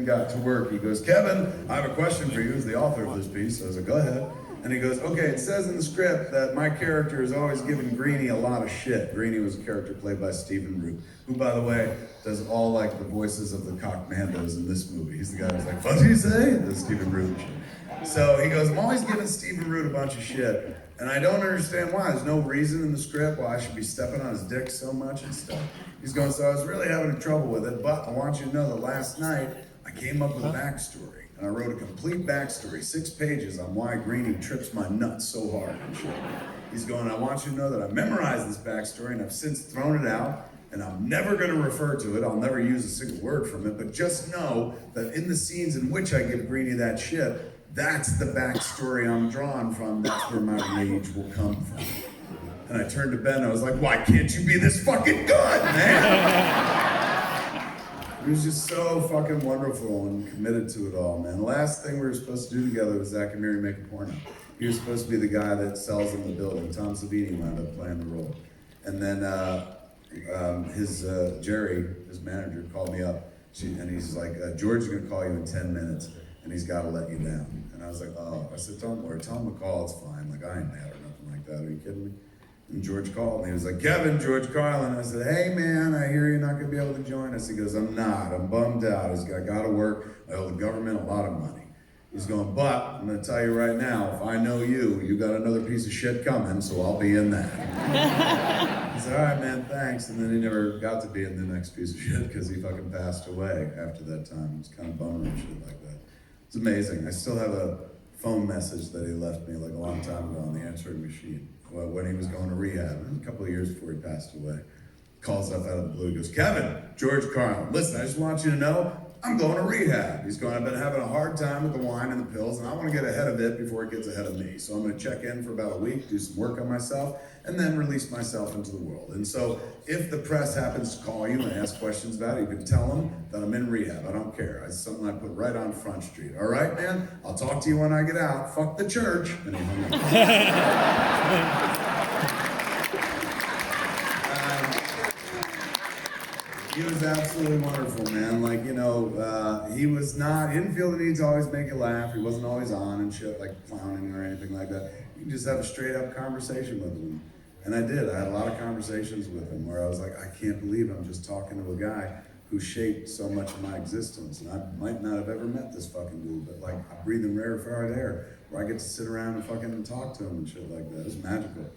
got to work, he goes, Kevin, I have a question for you as the author of this piece. So I was like, go ahead. And he goes, okay, it says in the script that my character is always giving Greenie a lot of shit. Greenie was a character played by Stephen Root, who, by the way, does all like the voices of the cockmandos in this movie. He's the guy who's like, what do you say? That's Stephen Root. So he goes, I'm always giving Stephen Root a bunch of shit, and I don't understand why. There's no reason in the script why I should be stepping on his dick so much and stuff. He's going, so I was really having trouble with it, but I want you to know that last night I came up with a backstory. And I wrote a complete backstory, 6 pages on why Greenie trips my nuts so hard and shit. He's going, I want you to know that I memorized this backstory and I've since thrown it out, and I'm never gonna refer to it. I'll never use a single word from it, but just know that in the scenes in which I give Greenie that shit, that's the backstory I'm drawn from. That's where my rage will come from. And I turned to Ben and I was like, why can't you be this fucking good, man? He was just so fucking wonderful and committed to it all, man. The last thing we were supposed to do together was Zach and Miri make a porno. He was supposed to be the guy that sells in the building. Tom Savini wound up playing the role. And then Jerry, his manager, called me up and he's like, George's gonna call you in 10 minutes and he's gotta let you down. And I was like, oh, I said, don't worry, tell him to call, it's fine. Like, I ain't mad or nothing like that, are you kidding me? And George called me. He was like, Kevin, George Carlin. I said, hey, man, I hear you're not going to be able to join us. He goes, I'm not. I'm bummed out. He's got to work. I owe the government a lot of money. He's going, but I'm going to tell you right now, if I know you, you got another piece of shit coming, so I'll be in that. He said, all right, man, thanks. And then he never got to be in the next piece of shit because he fucking passed away after that time. It was kind of bummer and shit like that. It's amazing. I still have a phone message that he left me like a long time ago on the answering machine. Well, when he was going to rehab, a couple of years before he passed away. Calls up out of the blue, he goes, Kevin, George Carlin, listen, I just want you to know, I'm going to rehab. He's going, I've been having a hard time with the wine and the pills, and I want to get ahead of it before it gets ahead of me. So I'm going to check in for about a week, do some work on myself, and then release myself into the world. And so if the press happens to call you and ask questions about it, you can tell them that I'm in rehab. I don't care. It's something I put right on Front Street. All right, man? I'll talk to you when I get out. Fuck the church. And he hung up. He was absolutely wonderful, man. Like, you know, he didn't feel the need to always make you laugh. He wasn't always on and shit, like clowning or anything like that. You can just have a straight up conversation with him. And I did. I had a lot of conversations with him where I was like, I can't believe I'm just talking to a guy who shaped so much of my existence. And I might not have ever met this fucking dude, but like, I breathe in rarefied air where I get to sit around and fucking talk to him and shit like that. It was magical.